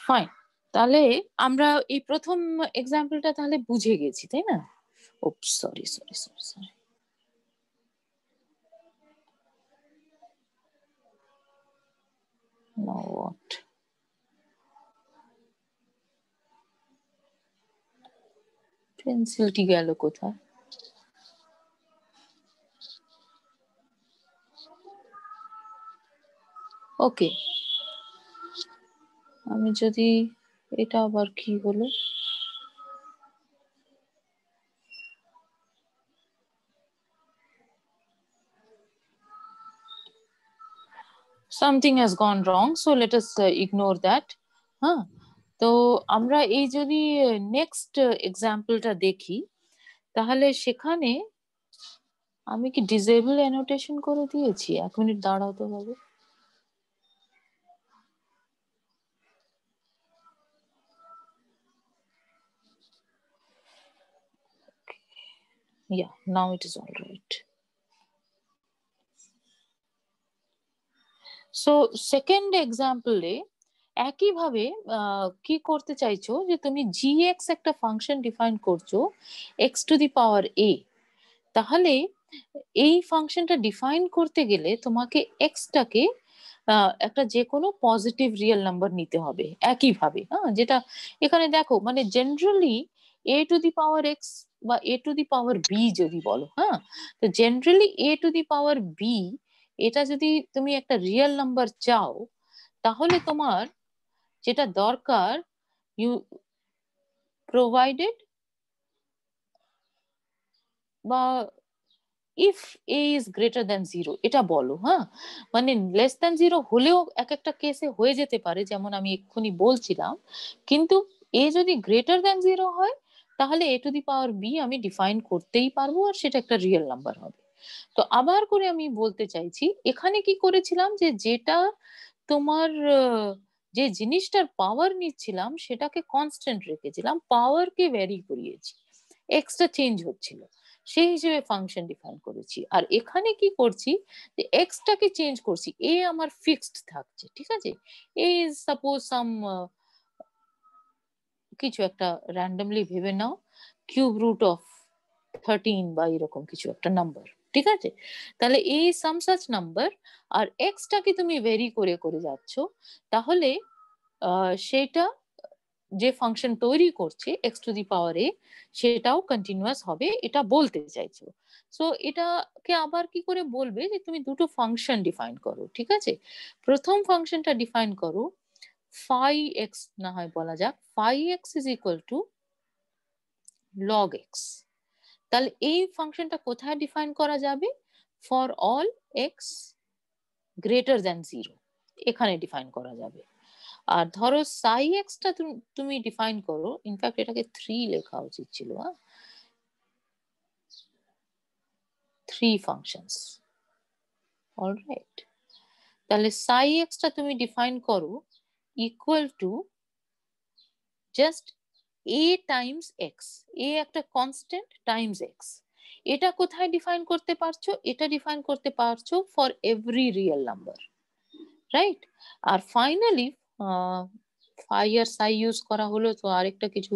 Fine, তাহলে আমরা এই প্রথম এক্সাম্পলটা তাহলে বুঝে গেছি, তাই না? ওপস, sorry sorry sorry sorry. Now what? পেন্সিলটি গেল কোথায়? ওকে, আমি যদি এটা আবার কি হলো, something has gone wrong, so let us ignore that. হ্যাঁ, তো আমরা এই যদি নেক্সট এক্সাম্পলটা দেখি, তাহলে সেখানে আমি কি ডিসেবল অ্যানোটেশন করে দিয়েছি? 1 মিনিট দাঁড়াও তো হবে। Yeah, now it is all right. So second example এ একইভাবে কি করতে চাইছো, যে তুমি gx একটা ফাংশন ডিফাইন করছো x two the power a, তাহলে এই ফাংশনটা ডিফাইন করতে গেলে তোমাকে x টাকে একটা যে কোনো পজিটিভ রিয়েল নাম্বার নিতে হবে একইভাবে। হ্যাঁ, যেটা এখানে দেখো, মানে generally a two the power x বা a two the power b যদি বলো, হ্যাঁ, তো generally a two the power b এটা যদি তুমি একটা রিয়েল নাম্বার চাও, তাহলে তোমার যেটা দরকার, ইউ প্রোভাইডেড বা if A is greater than 0 এটা বলো। হ্যাঁ, মানে লেস দ্যান 0 হলেও এক একটা কেসে হয়ে যেতে পারে, যেমন আমি এক্ষুনি বলছিলাম, কিন্তু এ যদি গ্রেটার দ্যান 0 হয়, তাহলে এ টু দি পাওয়ার বি আমি ডিফাইন করতেই পারবো, আর সেটা একটা রিয়েল নাম্বার হবে। তো আবার করে আমি বলতে চাইছি, এখানে কি করেছিলাম, যে যেটা তোমার যে জিনিসটার পাওয়ার নিচ্ছিলাম সেটাকে কনস্ট্যান্ট রেখেছিলাম, পাওয়ারকে ভ্যারি করিয়েছি, এক্সটা চেঞ্জ হচ্ছিল, সেই হিসেবে ফাংশন ডিফাইন করেছি। আর এখানে কি করছি, যে এক্সটাকে চেঞ্জ করছি, এ আমার ফিক্সড থাকছে, ঠিক আছে। এ ইজ সাপোজ সাম কিছু একটা র্যান্ডমলি ভেবে নাও, কিউব রুট অফ 13 বা এরকম কিছু একটা নাম্বার, ঠিক আছে। তাহলে এই সাম সাচ নাম্বার, আর এক্সটাকে তুমি ভেরি করে করে যাচ্ছ, তাহলে সেটা যে ফাংশন তৈরি করছে এক্স টু দি পাওয়ার এ, সেটাও কন্টিনিউয়াস হবে, এটা বলতে চাইছো। সো এটাকে আবার কি করে বলবে, যে তুমি দুটো ফাংশন ডিফাইন করো, ঠিক আছে। প্রথম ফাংশনটা ডিফাইন করো ফাই এক্স, না হয় বলা যাক phi X is equal to log x. তাহলে এই ফাংশনটা কোথায় ডিফাইন করা যাবে? For all X greater than 0 এখানে ডিফাইন করা যাবে। আর ধরো সাই এক্সটা তুমি ডিফাইন করো, ইনফ্যাক্ট এটাকে 3 লেখা উচিত ছিল, 3 ফাংশনস, অলরাইট। তাহলে সাই এক্সটা তুমি ডিফাইন করো equal to just a times x, a একটা কনস্ট্যান্ট টাইমস এক্স। এটা কোথায় ডিফাইন করতে পারছো? এটা ডিফাইন করতে পারছো for every real number, right. আর ফাইনালি ফাই আর সাই ইউজ করা হলো, তো আরেকটা কিছু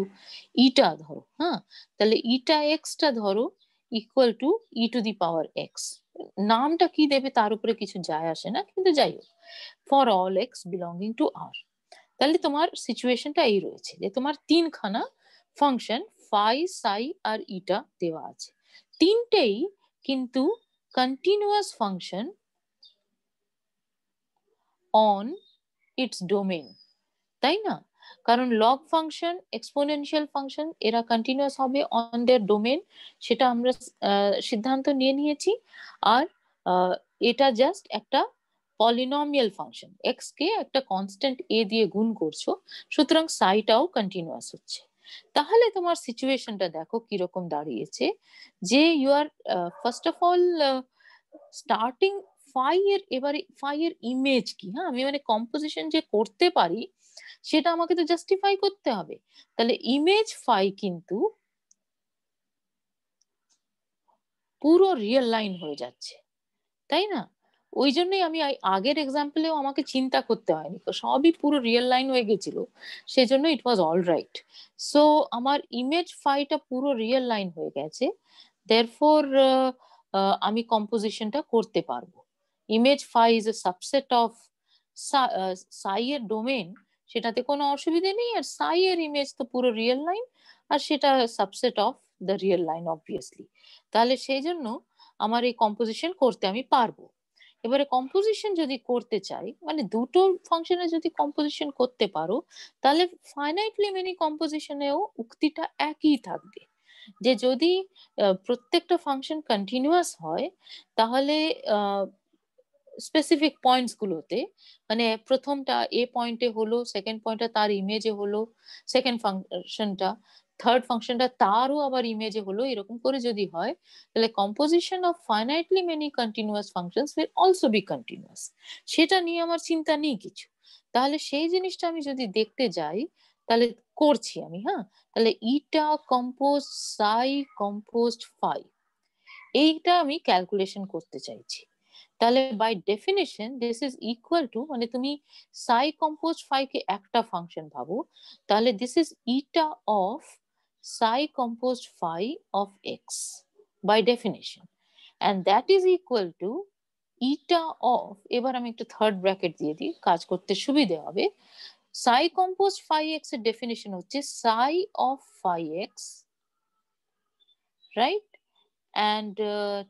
ইটা ধরো, হ্যাঁ, তাহলে ইটা এক্সটা ধরো equal to e to the power x. নামটা কি দেবে তার উপরে কিছু যায় আসে না, কিন্তু যাই হোক, for all x belonging to R. তাহলে তোমার সিচুয়েশনটা এই রয়েছে, যে তোমার তিনখানা ফাংশন ফাই সাই আর ইটা দেওয়া আছে, তিনটেই কিন্তু continuous function on it's domain, তাই না? কারণ লগ ফাংশন, এক্সপোনেনশিয়াল ফাংশন, এরা কন্টিনিউয়াস হবে অন দেয়ার ডোমেন, সেটা আমরা সিদ্ধান্ত নিয়ে নিয়েছি। আর এটা জাস্ট একটা পলিনমিয়াল ফাংশন, এক্স কে একটা কনস্ট্যান্ট এ দিয়ে গুণ করছো, সুতরাং সাইটাও কন্টিনিউয়াস হচ্ছে। তাহলে তোমার সিচুয়েশনটা দেখো কিরকম দাঁড়িয়েছে, যে you are first of all starting phi এর, এবারে ফাই এর ইমেজ কি, হ্যাঁ, আমি মানে কম্পোজিশন যে করতে পারি সেটা আমাকে তো জাস্টিফাই করতে হবে। তাহলে ইমেজ ফাই কিন্তু পুরো রিয়েল লাইন হয়ে যাচ্ছে, তাই না? ওই জন্যই আমি আগের এক্সাম্পলেও আমাকে চিন্তা করতে হয়নি, সবই পুরো রিয়েল লাইন হয়ে গেছিল, সেজন্য ইট ওয়াজ অল রাইট। সো আমার ইমেজ ফাইটা পুরো রিয়েল লাইন হয়ে গেছে, দেয়ারফর আমি কম্পোজিশনটা করতে পারবো। Image phi is a subset of psi এর ডোমেন, সেটাতে কোনো অসুবিধে নেই, আর সাই এর ইমেজ তো পুরো রিয়েল লাইন, আর সেটা subset of the real line obviously. তাহলে সেই জন্য আমার এই কম্পোজিশন করতে আমি পারবো। এবারে কম্পোজিশন যদি করতে চাই, মানে দুটো ফাংশনে যদি কম্পোজিশন করতে পারো, তাহলে ফাইনাইটলি মেনি কম্পোজিশনেও উক্তিটা একই থাকবে, যে যদি প্রত্যেকটা ফাংশন কন্টিনিউয়াস হয়, তাহলে স্পেসিফিক পয়েন্টস গুলোতে, মানে প্রথমটা এ পয়েন্টে হলো, সেকেন্ড পয়েন্টটা তার ইমেজে হলো, সেকেন্ড ফাংশনটা থার্ড ফাংশনটা তারও আবার ইমেজে হলো, এরকম করে যদি হয়, তাহলে composition of finitely many continuous functions will also be continuous. সেটা নিয়ে আমার চিন্তা নেই কিছু। তাহলে সেই জিনিসটা আমি যদি দেখতে যাই, তাহলে করছি আমি, হ্যাঁ, তাহলে eta compose psi composed phi, এইটা আমি ক্যালকুলেশন করতে চাইছি। তাহলে by definition this is equal to, মানে তুমি সাই কম্পোজ ফাই কে একটা ফাংশন ভাবো, তাহলে this is eta of psi compose phi of x by definition, and that is equal to eta of, এবার আমি একটা থার্ড ব্র্যাকেট দিয়ে দিই, কাজ করতে সুবিধে হবে। সাই কম্পোজ ফাই এক্স এর ডেফিনেশন হচ্ছে psi of phi x, right, and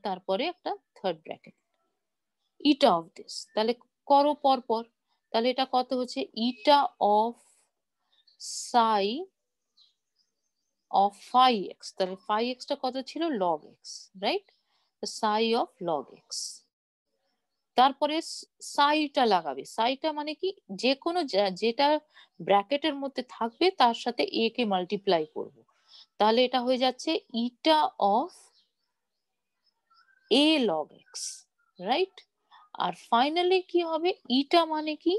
তারপরে একটা third bracket eta of this. তাহলে করো পর পর, তাহলে এটা কত হচ্ছে, eta of psi of phi x, তাহলে ফাই এক্সটা কত ছিল, log x, right, psi of log x. তারপরে সাইটা লাগাবে, সাইটা মানে কি, যে কোনো যেটা ব্র্যাকেটের মধ্যে থাকবে তার সাথে এ কে মাল্টিপ্লাই করব, তাহলে এটা হয়ে যাচ্ছে eta of a log x, right. আর ফাইনালি কি হবে, ইটা মানে কি,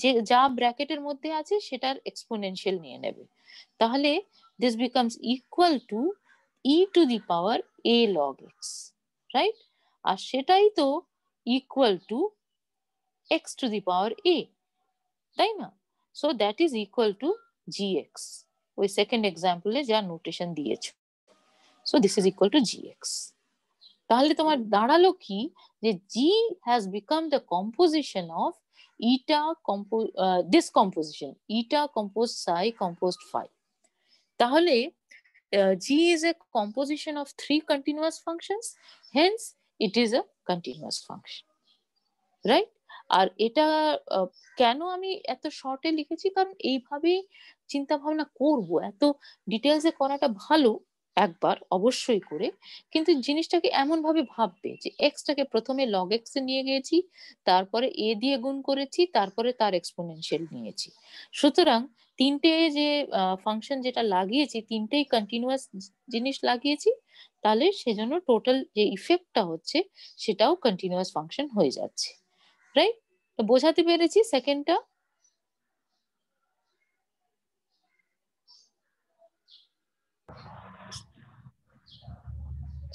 যে যা ব্র্যাকেটের মধ্যে আছে সেটার এক্সপোনেনশিয়াল নিয়ে নেবে, তাহলে this becomes equal to e to the power a log x, right, আর সেটাই তো equal to x to the power a, তাই না? So that is equal to g x, ওই সেকেন্ড এক্সাম্পলে যা নোটেশন দিয়েছো। So this is equal to g x. তাহলে তোমার দাঁড়ালো কি, যে g has become the composition of eta this composition, eta compose psi composed phi. তাহলে g is a composition of three continuous functions, hence it is a continuous function, right. আর এটা কেন আমি এত শর্টে লিখেছি, কারণ এইভাবেই চিন্তা ভাবনা করবো, এত ডিটেলসে করাটা ভালো একবার অবশ্যই করে, কিন্তু জিনিসটাকে এমন ভাবে ভাববে যে এক্সটাকে প্রথমে লগ এক্স এ নিয়ে গিয়েছি, তারপরে এ দিয়ে গুণ করেছি, তারপরে তার এক্সপোনেনশিয়াল নিয়েছি, সুতরাং তিনটে যে ফাংশন যেটা লাগিয়েছি তিনটেই কন্টিনিউয়াস জিনিস লাগিয়েছি, তাহলে সেজন্য টোটাল যে ইফেক্টটা হচ্ছে সেটাও কন্টিনিউয়াস ফাংশন হয়ে যাচ্ছে, রাইট। তো বোঝাতে পেরেছি সেকেন্ডটা?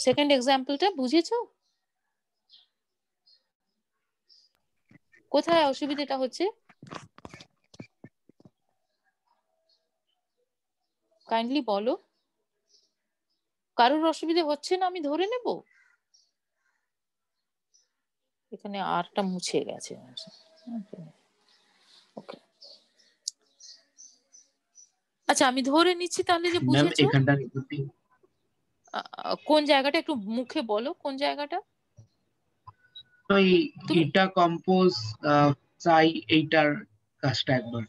সেকেন্ড এক্সাম্পলটা বুঝেছো? কোথায় অসুবিধাটা হচ্ছে কাইন্ডলি বলো। কারোর অসুবিধা হচ্ছে না আমি ধরে নেব। এখানে আরটা মুছে গেছে, ওকে, আচ্ছা আমি ধরে নিচ্ছি তাহলে যে ম্যাম বুঝেছো। এখানটা কোন জায়গাটা একটু মুখে বলো, কোন জায়গাটা? ওই তুমি ইটা কম্পোজ চাই এইটার কাজটা একবার।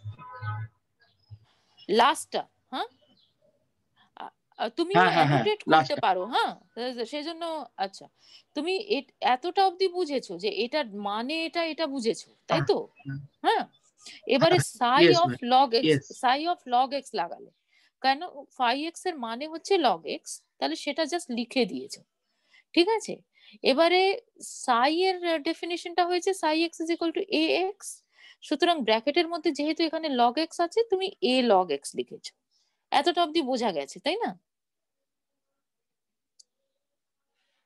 লাস্টটা, হ্যাঁ, তুমিও হ্যাঁ হ্যাঁ হ্যাঁ অ্যানোটেট করতে লাস্টটা। পারো, হ্যাঁ, সেই জন্য। আচ্ছা, তুমি এতটা অবধি বুঝেছো যে এটার মানে এটা এটা বুঝেছো, তাই হ্যাঁ তো? হ্যাঁ, এবারে সাই yes of ma'am, log x, yes. Sai of log x লাগালে কেন, ফাই এক্স এর মানে হচ্ছে লগ এক্স, তাহলে সেটা জাস্ট লিখে দিয়েছো, ঠিক আছে। এবারে সাই এর ডেফিনিশনটা হয়েছে সাই x is equal two A x, সুতরাং ব্র্যাকেটের মধ্যে যেহেতু এখানে লগ এক্স আছে তুমি এ লগ এক্স লিখেছো, এতটা অবধি বোঝা গেছে তাই না?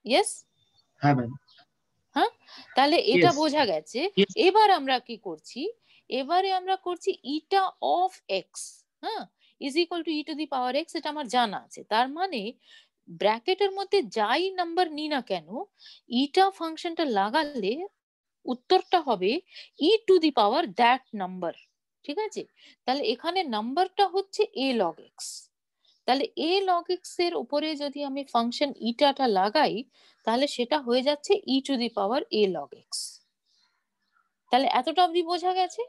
ইয়েস। হ্যাঁ ম্যাম। হ্যাঁ, তাহলে এটা Yes. বোঝা গেছে। Yes. এবার আমরা কি করছি, এবারে আমরা করছি ইটা অফ এক্স, হ্যাঁ, is equal to e to the power x, এটা আমার জানা আছে। তার মানে ব্র্যাকেটের মধ্যে যাই নাম্বার নি না কেন, ইটা ফাংশনটা লাগালে উত্তরটা হবে e to the power that number. ঠিক আছে, তাহলে এখানে নাম্বারটা হচ্ছে এ লগ এক্স। তাহলে এ লগ এক্স এর উপরে যদি আমি ফাংশন ইটাটা লাগাই, তাহলে সেটা হয়ে যাচ্ছে e to the power a log x. তাহলে এতটা অবধি বোঝা গেছে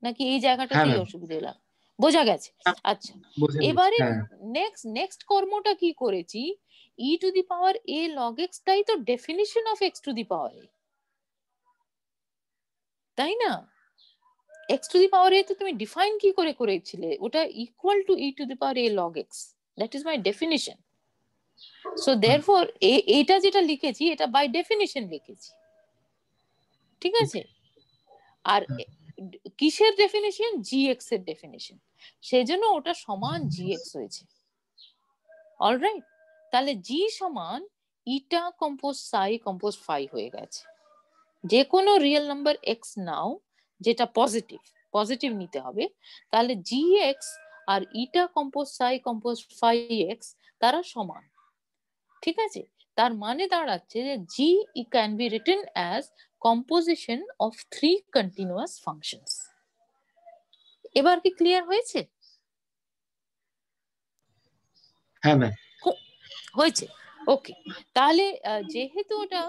নাকি এই জায়গাটাতেই অসুবিধা হলো? বোঝা গেছে। আচ্ছা, এবারে নেক্সট কর্মটা কি করেছি, e to the power a log x টাই তো definition of x to the power a, তাই না? এক্স টু দি পাওয়ার এ তো তুমি ডিফাইন কি করে করেছিলে, ওটা equal to e to the power a log x, that is my definition. So therefore এটা যেটা লিখেছি এটা বাই ডেফিনিশন লিখেছি, ঠিক আছে? আর কিসের ডেফিনিশন? জিএক্স এর ডেফিনিশন, সেই জন্য ওটা সমান জিএক্স হয়েছে। অলরাইট, তাহলে জি সমান ইটা কম্পোজ সাই কম্পোজ ফাই হয়ে গেছে। যে কোনো রিয়েল নাম্বার এক্স নাও, যেটা পজিটিভ, পজিটিভ নিতে হবে, তাহলে জি এক্স আর eta compose psi compose phi x তারা সমান। ঠিক আছে, তার মানে দাঁড়াচ্ছে যে g can be written as composition of three continuous functions. এবার কি ক্লিয়ার হয়েছে? হ্যাঁ ম্যাম হয়েছে, ওকে। তাহলে যেহেতু ওটা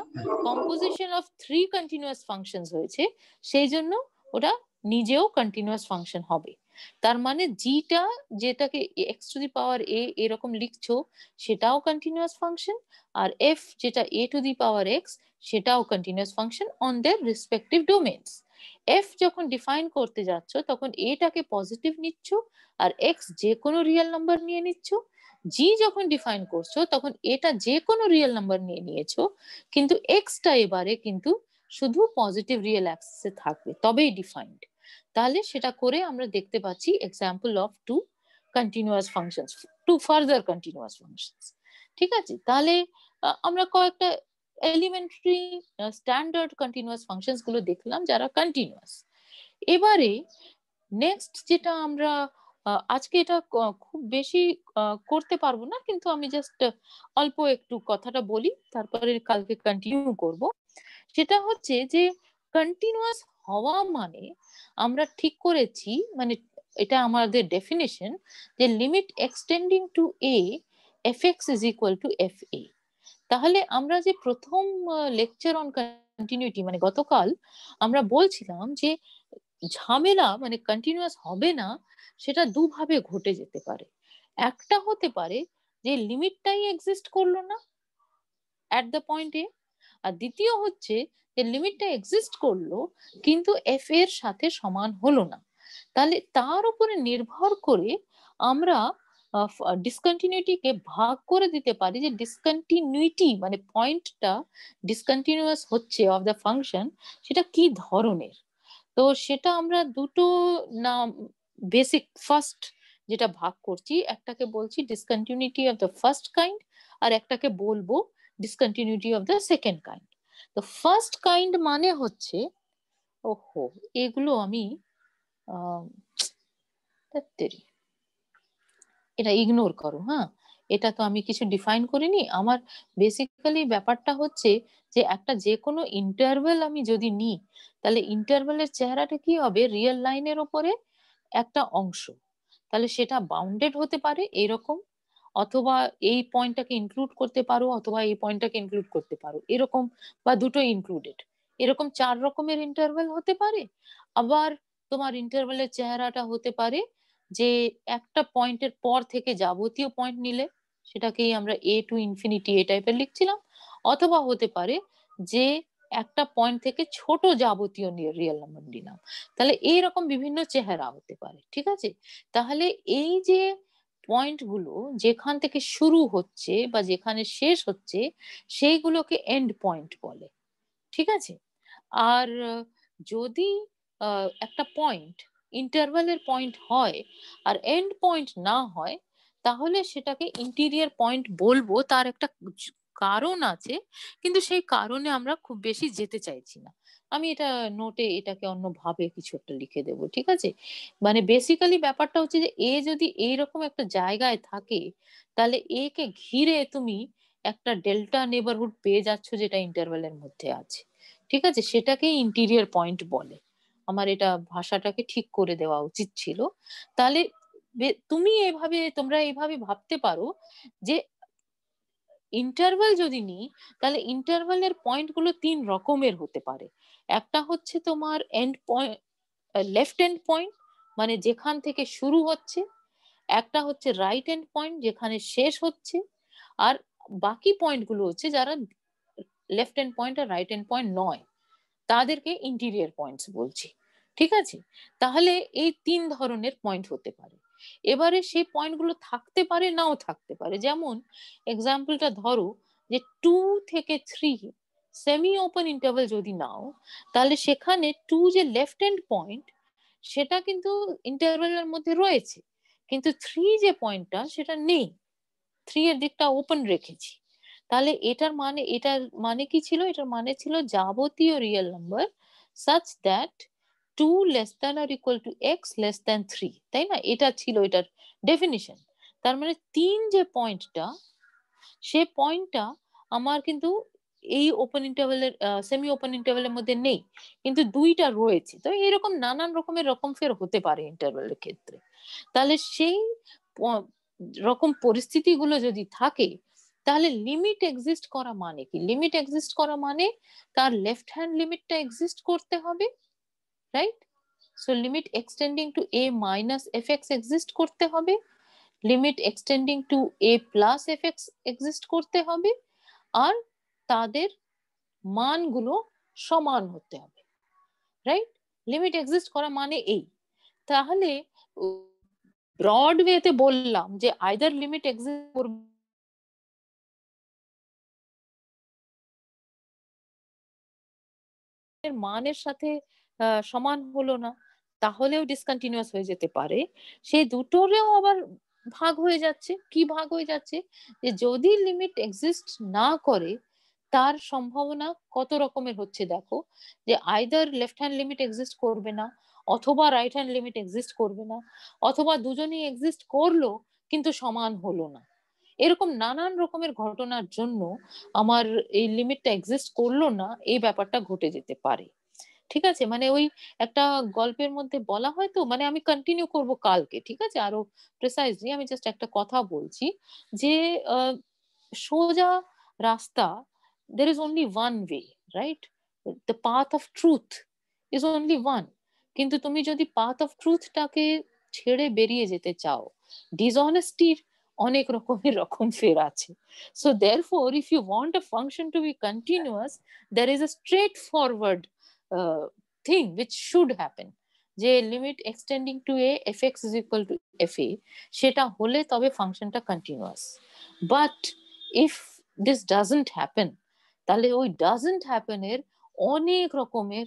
composition of three continuous functions হয়েছে, সেই জন্য ওটা নিজেও কন্টিনিউয়াস ফাংশন হবে। তার মানে জিটা যেটাকে এক্স টু দি পাওয়ার এ এরকম লিখছো সেটাও কন্টিনিউয়াস ফাংশন, আর এফ যেটা এ টু দি পাওয়ার এক্স সেটাও continuous function on their respective domains. F যখন ডিফাইন করতে যাচ্ছ তখন এটাকে পজিটিভ নিচ্ছ, আর এক্স যে কোনো রিয়েল নাম্বার নিয়ে নিচ্ছ। জি যখন ডিফাইন করছো তখন এটা যে কোনো রিয়েল নাম্বার নিয়ে নিয়েছো, কিন্তু এক্সটা এবারে কিন্তু শুধু পজিটিভ রিয়েল অ্যাক্সিসে থাকবে, তবেই ডিফাইন্ড। তাহলে সেটা করে আমরা দেখতে পাচ্ছি example of two continuous functions, two further continuous functions. ঠিক আছে, তাহলে আমরা কয়েকটা এলিমেন্টারি স্ট্যান্ডার্ড কন্টিনিউয়াস ফাংশনস গুলো দেখলাম যারা কন্টিনিউয়াস। এবারে নেক্সট যেটা আমরা আজকে এটা খুব বেশি করতে পারবো না, কিন্তু আমি জাস্ট অল্প একটু কথাটা বলি, তারপরে কালকে কন্টিনিউ করব। সেটা হচ্ছে যে কন্টিনিউয়াস হওয়া মানে আমরা ঠিক করেছি, মানে এটা আমাদের ডেফিনেশন, যে limit extending to a f x is equal to f a. তাহলে আমরা যে প্রথম লেকচার অন কন্টিনিউটি মানে গতকাল আমরা বলছিলাম যে ঝামেলা মানে কন্টিনিউয়াস হবে না, সেটা দুভাবে ঘটে যেতে পারে। একটা হতে পারে যে লিমিটটাই এক্সিস্ট করলো না অ্যাট দ্য পয়েন্ট এ, আর দ্বিতীয় হচ্ছে যে লিমিটটা এক্সিস্ট করলো কিন্তু এফ এর সাথে সমান হলো না। তাহলে তার উপরে নির্ভর করে আমরা ডিসকন্টিনিউটিকে ভাগ করে দিতে পারি, যে ডিসকন্টিনিউটি মানে পয়েন্টটা ডিসকন্টিনিউয়াস হচ্ছে অফ দ্য ফাংশন সেটা কি ধরনের। তো সেটা আমরা দুটো নাম বেসিক ফার্স্ট যেটা ভাগ করছি, একটাকে বলছি discontinuity of the first kind, আর একটাকে বলবো discontinuity of the second kind. তো ফার্স্ট কাইন্ড মানে হচ্ছে, ওহো এগুলো আমি এটা ইগনোর করো, হ্যাঁ, এটা তো আমি কিছু ডিফাইন করিনি। আমার বেসিক্যালি ব্যাপারটা হচ্ছে যে একটা যে কোনো ইন্টারভেল আমি যদি নিই, তাহলে ইন্টারভেলের চেহারাটা কি হবে, রিয়েল লাইনের ওপরে একটা অংশ, তাহলে সেটা বাউন্ডেড হতে পারে এরকম, অথবা এই পয়েন্টটাকে ইনক্লুড করতে পারো, অথবা এই পয়েন্টটাকে ইনক্লুড করতে পারো এরকম, বা দুটো ইনক্লুডেড, এরকম চার রকমের ইন্টারভেল হতে পারে। আবার তোমার ইন্টারভেলের চেহারাটা হতে পারে যে একটা পয়েন্টের পর থেকে যাবতীয় পয়েন্ট নিলে সেটাকেই আমরা এ টু ইনফিনিটি এ টাইপের লিখছিলাম, অথবা হতে পারে যে একটা পয়েন্ট থেকে ছোট যাবতীয় রিয়েল নাম্বার নিলাম, তাহলে এইরকম বিভিন্ন চেহারা হতে পারে। ঠিক আছে, তাহলে এই যে পয়েন্টগুলো যেখান থেকে শুরু হচ্ছে বা যেখানে শেষ হচ্ছে সেইগুলোকে এন্ড পয়েন্ট বলে। ঠিক আছে, আর যদি একটা পয়েন্ট ইন্টারভ্যালের পয়েন্ট হয় আর এন্ড পয়েন্ট না হয়, তাহলে সেটাকে ইন্টিরিয়ার পয়েন্ট বলবো, তার একটা কারণ আছে, কিন্তু সেই কারণে আমরা খুব বেশি যেতে চাইছি না। আমি এটা নোটে এটাকে অন্যভাবে কিছু একটা লিখে দেবো, ঠিক আছে? মানে বেসিক্যালি ব্যাপারটা হচ্ছে যে এ যদি এইরকম একটা জায়গায় থাকে, তাহলে এ কে ঘিরে তুমি একটা ডেল্টা নেবারহুড পেয়ে যাচ্ছ যেটা ইন্টারভ্যালের মধ্যে আছে, ঠিক আছে? সেটাকে ইন্টিরিয়র পয়েন্ট বলে। আমার এটা ভাষাটাকে ঠিক করে দেওয়া উচিত ছিল। তাহলে তুমি তোমরা এইভাবে ভাবতে পারো যে ইন্টারভাল যদি নিই, তাহলে ইন্টারভালের পয়েন্ট গুলো 3 রকমের হতে পারে। একটা হচ্ছে তোমার end point, left end point, মানে যেখান থেকে শুরু হচ্ছে। একটা হচ্ছে রাইট এন্ড পয়েন্ট, যেখানে শেষ হচ্ছে। আর বাকি পয়েন্ট গুলো হচ্ছে যারা লেফট এন্ড পয়েন্ট আর রাইট এন্ড পয়েন্ট নয়, তাদেরকে ইন্টিরিয়র পয়েন্টস বলছি, ঠিক আছে? তাহলে এই 3 ধরনের পয়েন্ট হতে পারে। এবারে সেই পয়েন্টগুলো থাকতে পারে, নাও থাকতে পারে। যেমন এক্সাম্পলটা ধরো যে 2 থেকে 3 সেমি ওপেন ইন্টারভেল যদি নাও, তাহলে সেখানে 2 যে লেফট হ্যান্ড পয়েন্ট, সেটা কিন্তু ইন্টারভেলের মধ্যে রয়েছে, কিন্তু 3 যে পয়েন্টটা সেটা নেই, 3 এর দিকটা ওপেন রেখেছি। তাহলে এটার মানে কি ছিল? এটার মানে ছিল যাবতীয় real number such that 2 less than or equal to x less than 3, তাই না? এটা ছিল এটার ডেফিনিশন। তার মানে 3 যে পয়েন্টটা, সে পয়েন্টটা আমার কিন্তু এই ওপেন ইন্টারভেলের সেমি ওপেন ইন্টারভেলের মধ্যে নেই, কিন্তু 2টা রয়েছে। তো এরকম নানান রকমের রকম ফের হতে পারে ইন্টারভেলের ক্ষেত্রে। তাহলে সেই রকম পরিস্থিতিগুলো যদি থাকে, তাহলে লিমিট এক্সিস্ট করা মানে কি? লিমিট এক্সিস্ট করা মানে তার লেফট হ্যান্ড লিমিটটা এক্সিস্ট করতে হবে, right? So limit extending to a minus fx exist করতে হবে, limit extending to a plus fx exist করতে হবে, আর তাদের মানগুলো সমান হতে হবে, রাইট? লিমিট এক্সিস্ট করা মানে এই। তাহলে ব্রড ওয়েতে বললাম যে আইদার লিমিট এক্সিস্ট করবে, মানের সাথে সমান হলো না, তাহলেও ডিসকন্টিনিউয়াস হয়ে যেতে পারে। সেই দুটোরেও আবার ভাগ হয়ে যাচ্ছে। কি ভাগ হয়ে যাচ্ছে? যে যদি লিমিট এক্সিস্ট না করে, তার সম্ভাবনা কত রকমের হচ্ছে দেখো, যে either left hand limit exist করবে না, অথবা রাইট হ্যান্ড লিমিট এক্সিস্ট করবে না, অথবা দুজনেই এক্সিস্ট করলো কিন্তু সমান হলো না। এরকম নানান রকমের ঘটনার জন্য আমার এই লিমিটটা এক্সিস্ট করলো না, এই ব্যাপারটা ঘটে যেতে পারে, ঠিক আছে? মানে ওই একটা গল্পের মধ্যে বলা হয় তো, মানে আমি কন্টিনিউ করব কালকে, ঠিক আছে, আরো প্রেসাইজলি। আমি জাস্ট একটা কথা বলছি যে সোজা রাস্তা, there is only one way, right? The path of truth is only one. কিন্তু তুমি যদি পাথ অফ ট্রুথটাকে ছেড়ে বেরিয়ে যেতে চাও, ডিসঅনেস্টির অনেক রকমের রকম ফের আছে। So therefore if you want a function to be continuous, there is a straightforward thing which should happen, যে limit extending to a fx is equal to fa, সেটা হলে তবে ফাংশনটা continuous. But if this doesn't happen, তাহলে ওই doesn't হ্যাপেনের অনেক রকমের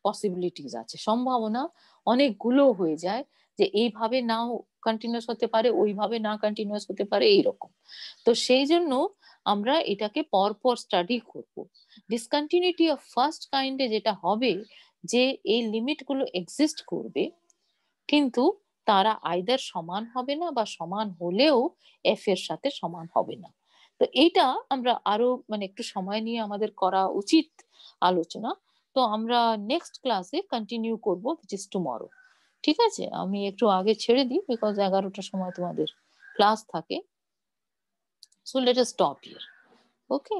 possibilities আছে, সম্ভাবনা অনেকগুলো হয়ে যায়, যে এইভাবে নাও কন্টিনিউয়াস হতে পারে, ওইভাবে না কন্টিনিউয়াস হতে পারে, এইরকম। তো সেই জন্য আমরা এটাকে পরপর স্টাডি করব। ডিসকন্টিনিউটি অফ ফার্স্ট কাইন্ডে যেটা হবে, যে এই লিমিট গুলো এক্সিস্ট করবে, কিন্তু তারা আইদার সমান হবে না, বা সমান হলেও এফ এর সাথে সমান হবে না। তো এইটা আমরা আরো মানে একটু সময় নিয়ে আমাদের করা উচিত আলোচনা। তো আমরা নেক্সট ক্লাসে কন্টিনিউ করবো, which is tomorrow, ঠিক আছে? আমি একটু আগে ছেড়ে দিই, বিকজ 11টার সময় তোমাদের ক্লাস থাকে। So let us stop here, okay?